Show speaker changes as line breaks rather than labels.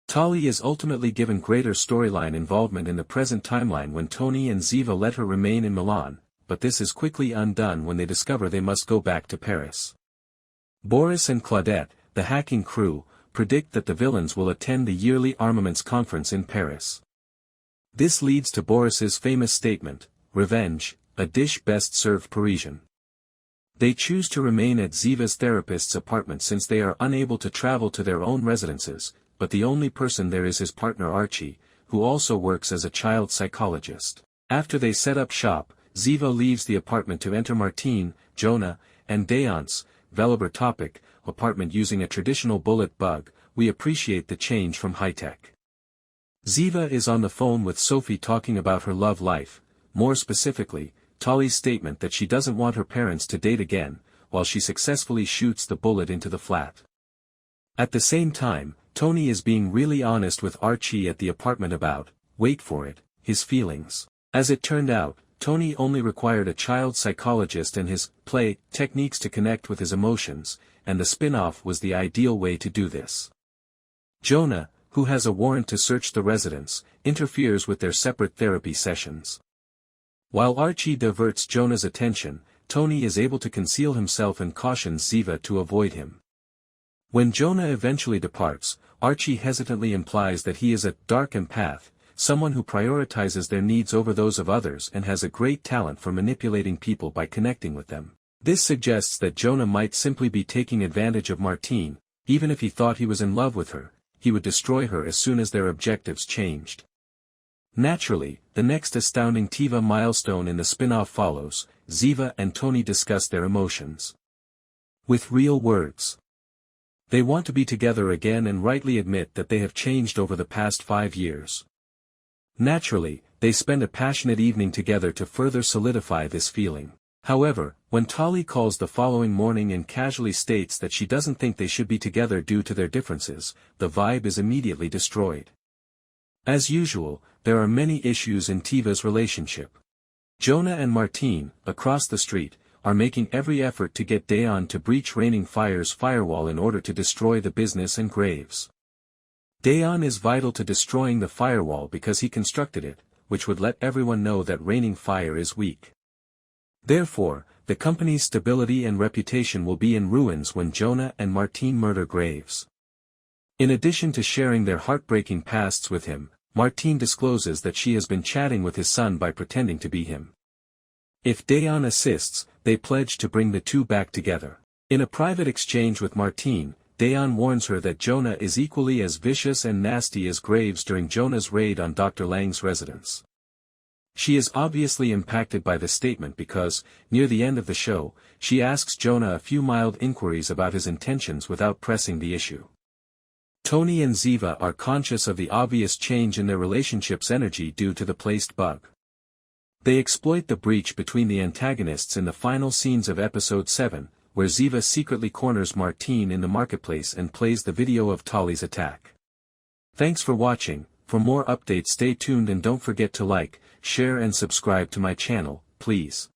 Tali is ultimately given greater storyline involvement in the present timeline when Tony and Ziva let her remain in Milan, but this is quickly undone when they discover they must go back to Paris. Boris and Claudette, the hacking crew, predict that the villains will attend the yearly armaments conference in Paris. This leads to Boris's famous statement, "Revenge, a dish best served Parisian." They choose to remain at Ziva's therapist's apartment since they are unable to travel to their own residences, but the only person there is his partner Archie, who also works as a child psychologist. After they set up shop, Ziva leaves the apartment to enter Martine, Jonah, and Dejan's, Velibor Topić, apartment using a traditional bullet bug. We appreciate the change from high-tech. Ziva is on the phone with Sophie talking about her love life, more specifically, Tali's statement that she doesn't want her parents to date again, while she successfully shoots the bullet into the flat. At the same time, Tony is being really honest with Archie at the apartment about, wait for it, his feelings. As it turned out, Tony only required a child psychologist and his play techniques to connect with his emotions, and the spin-off was the ideal way to do this. Jonah, who has a warrant to search the residence, interferes with their separate therapy sessions. While Archie diverts Jonah's attention, Tony is able to conceal himself and cautions Ziva to avoid him. When Jonah eventually departs, Archie hesitantly implies that he is a dark empath, someone who prioritizes their needs over those of others and has a great talent for manipulating people by connecting with them. This suggests that Jonah might simply be taking advantage of Martine. Even if he thought he was in love with her, he would destroy her as soon as their objectives changed. Naturally, the next astounding TV milestone in the spin-off follows. Ziva and Tony discuss their emotions with real words. They want to be together again and rightly admit that they have changed over the past 5 years. Naturally, they spend a passionate evening together to further solidify this feeling. However, when Tali calls the following morning and casually states that she doesn't think they should be together due to their differences, the vibe is immediately destroyed. As usual, there are many issues in Tiva's relationship. Jonah and Martine, across the street, are making every effort to get Dejan to breach Raining Fire's firewall in order to destroy the business and graves. Dejan is vital to destroying the firewall because he constructed it, which would let everyone know that Raining Fire is weak. Therefore, the company's stability and reputation will be in ruins when Jonah and Martine murder Graves. In addition to sharing their heartbreaking pasts with him, Martine discloses that she has been chatting with his son by pretending to be him. If Dejan assists, they pledge to bring the two back together. In a private exchange with Martine, Dejan warns her that Jonah is equally as vicious and nasty as Graves during Jonah's raid on Dr. Lang's residence. She is obviously impacted by the statement because, near the end of the show, she asks Jonah a few mild inquiries about his intentions without pressing the issue. Tony and Ziva are conscious of the obvious change in their relationship's energy due to the placed bug. They exploit the breach between the antagonists in the final scenes of episode 7, where Ziva secretly corners Martine in the marketplace and plays the video of Tali's attack. Thanks for watching. For more updates stay tuned and don't forget to like, share and subscribe to my channel, please.